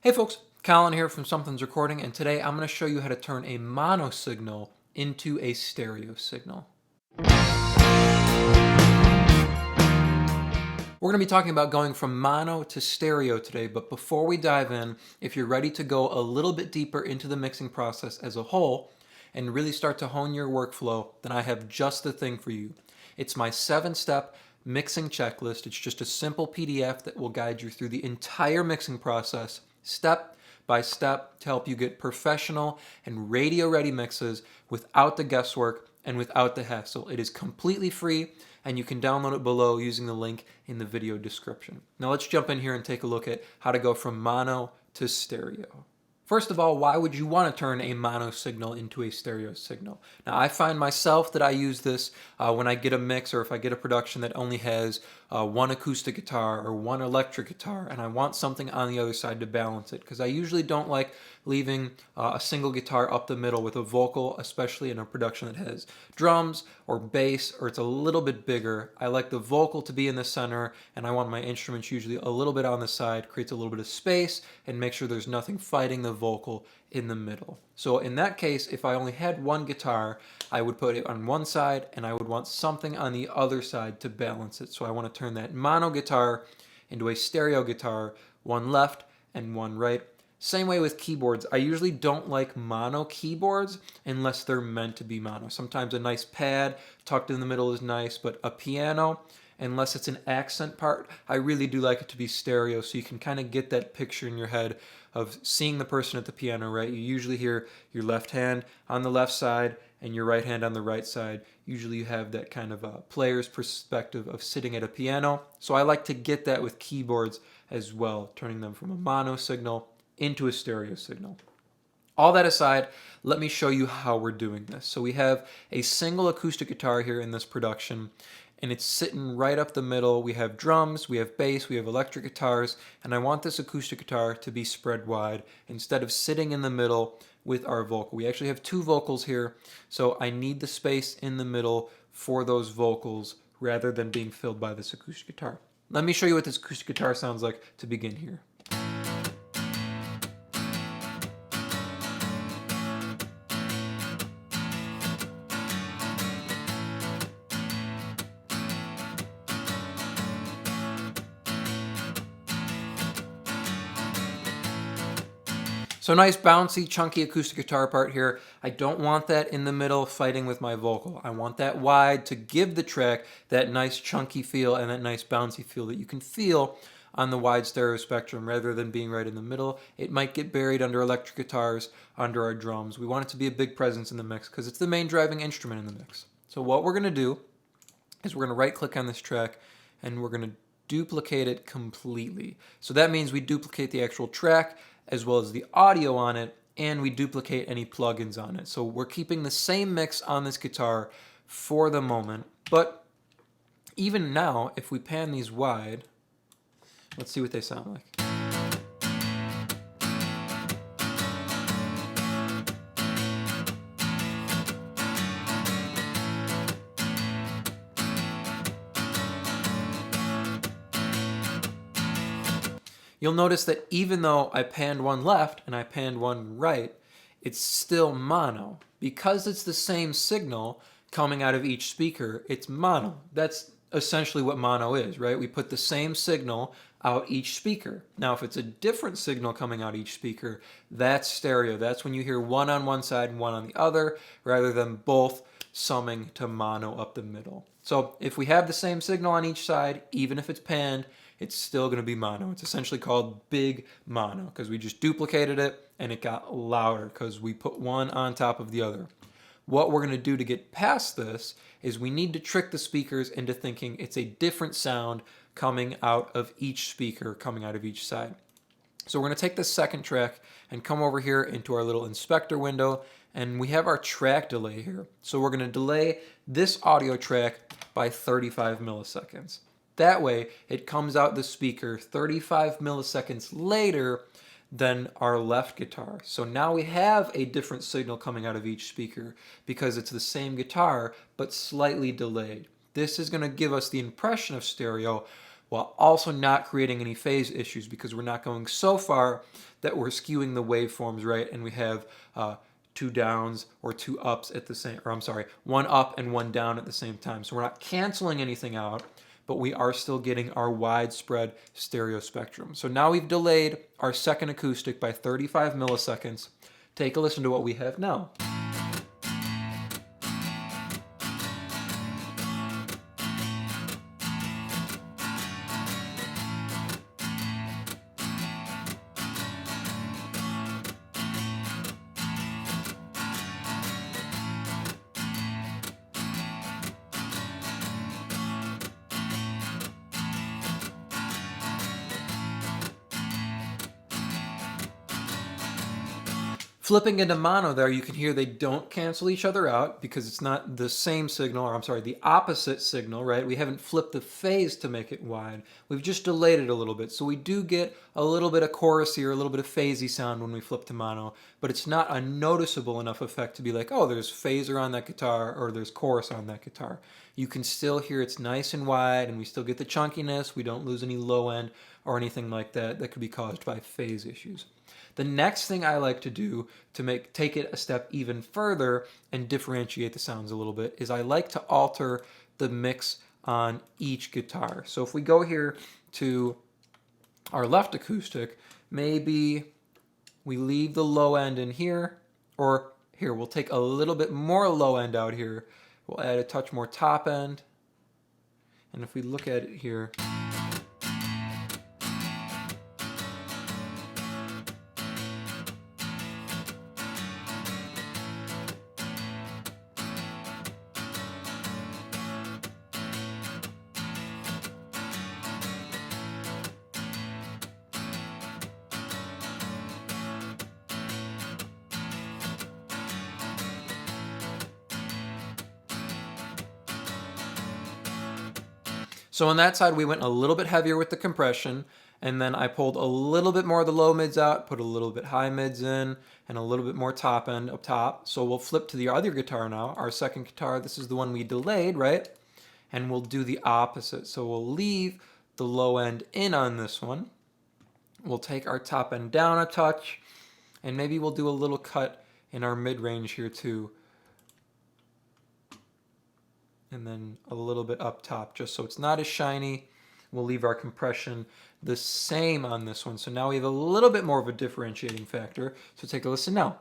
Hey folks, Colin here from Something's Recording, and today I'm going to show you how to turn a mono signal into a stereo signal. We're going to be talking about going from mono to stereo today, but before we dive in, if you're ready to go a little bit deeper into the mixing process as a whole and really start to hone your workflow, then I have just the thing for you. It's my 7-step mixing checklist. It's just a simple PDF that will guide you through the entire mixing process, step by step, to help you get professional and radio-ready mixes without the guesswork and without the hassle. It is completely free, and you can download it below using the link in the video description. Now let's jump in here and take a look at how to go from mono to stereo. First of all, why would you want to turn a mono signal into a stereo signal? Now, I find myself that I use this when I get a mix or if I get a production that only has one acoustic guitar or one electric guitar, and I want something on the other side to balance it, because I usually don't like leaving a single guitar up the middle with a vocal, especially in a production that has drums or bass or it's a little bit bigger. I like the vocal to be in the center, and I want my instruments usually a little bit on the side, creates a little bit of space and make sure there's nothing fighting the vocal in the middle. So in that case, if I only had one guitar, I would put it on one side and I would want something on the other side to balance it. So I want to turn that mono guitar into a stereo guitar, one left and one right. Same way with keyboards. I usually don't like mono keyboards unless they're meant to be mono. Sometimes a nice pad tucked in the middle is nice, but a piano, unless it's an accent part, I really do like it to be stereo, so you can kind of get that picture in your head of seeing the person at the piano, right? You usually hear your left hand on the left side and your right hand on the right side. Usually you have that kind of a player's perspective of sitting at a piano. So I like to get that with keyboards as well, turning them from a mono signal into a stereo signal. All that aside, let me show you how we're doing this. So we have a single acoustic guitar here in this production, and it's sitting right up the middle. We have drums, we have bass, we have electric guitars, and I want this acoustic guitar to be spread wide instead of sitting in the middle with our vocal. We actually have two vocals here, so I need the space in the middle for those vocals rather than being filled by this acoustic guitar. Let me show you what this acoustic guitar sounds like to begin here. So nice bouncy chunky acoustic guitar part here. I don't want that in the middle fighting with my vocal. I want that wide to give the track that nice chunky feel and that nice bouncy feel that you can feel on the wide stereo spectrum rather than being right in the middle. It might get buried under electric guitars, under our drums. We want it to be a big presence in the mix because it's the main driving instrument in the mix. So what we're going to do is we're going to right click on this track and we're going to duplicate it completely. So that means we duplicate the actual track as well as the audio on it, and we duplicate any plugins on it. So we're keeping the same mix on this guitar for the moment, but even now, if we pan these wide, let's see what they sound like. You'll notice that even though I panned one left and I panned one right, it's still mono. Because it's the same signal coming out of each speaker, it's mono. That's essentially what mono is, right? We put the same signal out each speaker. Now, if it's a different signal coming out each speaker, that's stereo. That's when you hear one on one side and one on the other, rather than both summing to mono up the middle. So if we have the same signal on each side, even if it's panned, it's still going to be mono. It's essentially called big mono because we just duplicated it and it got louder because we put one on top of the other. What we're going to do to get past this is we need to trick the speakers into thinking it's a different sound coming out of each speaker, coming out of each side. So we're going to take this second track and come over here into our little inspector window, and we have our track delay here. So we're going to delay this audio track by 35 milliseconds. That way, it comes out the speaker 35 milliseconds later than our left guitar. So now we have a different signal coming out of each speaker because it's the same guitar, but slightly delayed. This is going to give us the impression of stereo, while also not creating any phase issues, because we're not going so far that we're skewing the waveforms, right? And we have two downs or two ups at the same, or I'm sorry, one up and one down at the same time. So we're not canceling anything out, but we are still getting our widespread stereo spectrum. So now we've delayed our second acoustic by 35 milliseconds. Take a listen to what we have now. Flipping into mono there, you can hear they don't cancel each other out because it's not the same signal, or I'm sorry, the opposite signal, right? We haven't flipped the phase to make it wide. We've just delayed it a little bit. So we do get a little bit of chorusy or a little bit of phasey sound when we flip to mono, but it's not a noticeable enough effect to be like, oh, there's phaser on that guitar or there's chorus on that guitar. You can still hear it's nice and wide, and we still get the chunkiness. We don't lose any low end or anything like that that could be caused by phase issues. The next thing I like to do to take it a step even further and differentiate the sounds a little bit is I like to alter the mix on each guitar. So if we go here to our left acoustic, maybe we leave the low end in here, or here, we'll take a little bit more low end out here. We'll add a touch more top end. And if we look at it here, so on that side, we went a little bit heavier with the compression, and then I pulled a little bit more of the low mids out, put a little bit high mids in, and a little bit more top end up top. So we'll flip to the other guitar now, our second guitar. This is the one we delayed, right? And we'll do the opposite. So we'll leave the low end in on this one. We'll take our top end down a touch, and maybe we'll do a little cut in our mid-range here too. And then a little bit up top, just so it's not as shiny. We'll leave our compression the same on this one. So now we have a little bit more of a differentiating factor. So take a listen now.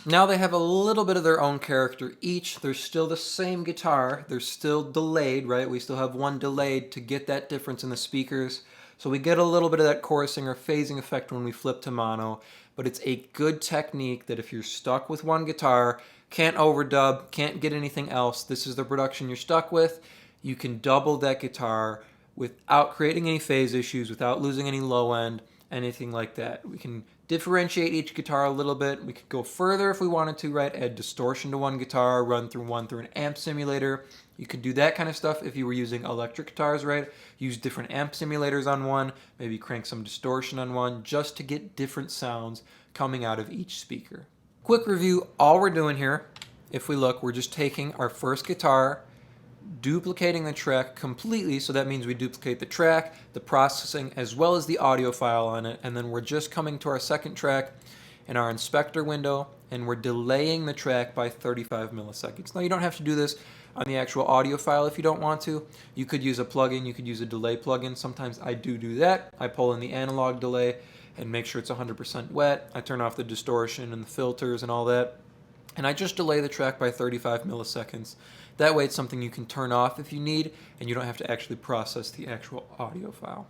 Now they have a little bit of their own character each. They're still the same guitar. They're still delayed, right? We still have one delayed to get that difference in the speakers. So we get a little bit of that chorusing or phasing effect when we flip to mono. But it's a good technique that if you're stuck with one guitar, can't overdub, can't get anything else, this is the production you're stuck with, you can double that guitar without creating any phase issues, without losing any low end, anything like that. We can differentiate each guitar a little bit. We could go further if we wanted to, right? Add distortion to one guitar, run through an amp simulator. You could do that kind of stuff if you were using electric guitars, right? Use different amp simulators on one, maybe crank some distortion on one, just to get different sounds coming out of each speaker. Quick review, all we're doing here, if we look, we're just taking our first guitar, duplicating the track completely, so that means we duplicate the track, the processing, as well as the audio file on it, and then we're just coming to our second track in our inspector window, and we're delaying the track by 35 milliseconds. Now you don't have to do this on the actual audio file if you don't want to. You could use a plugin, you could use a delay plugin. Sometimes I do that. I pull in the analog delay and make sure it's 100% wet. I turn off the distortion and the filters and all that, and I just delay the track by 35 milliseconds. That way it's something you can turn off if you need, and you don't have to actually process the actual audio file.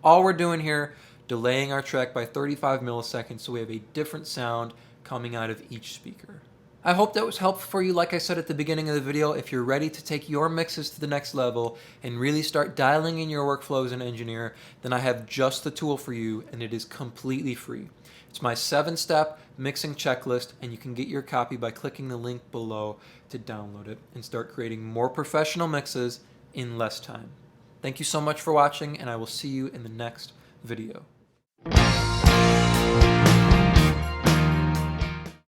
All we're doing here, delaying our track by 35 milliseconds so we have a different sound coming out of each speaker. I hope that was helpful for you. Like I said at the beginning of the video, if you're ready to take your mixes to the next level and really start dialing in your workflow as an engineer, then I have just the tool for you, and it is completely free. It's my 7-step mixing checklist, and you can get your copy by clicking the link below to download it and start creating more professional mixes in less time. Thank you so much for watching, and I will see you in the next video.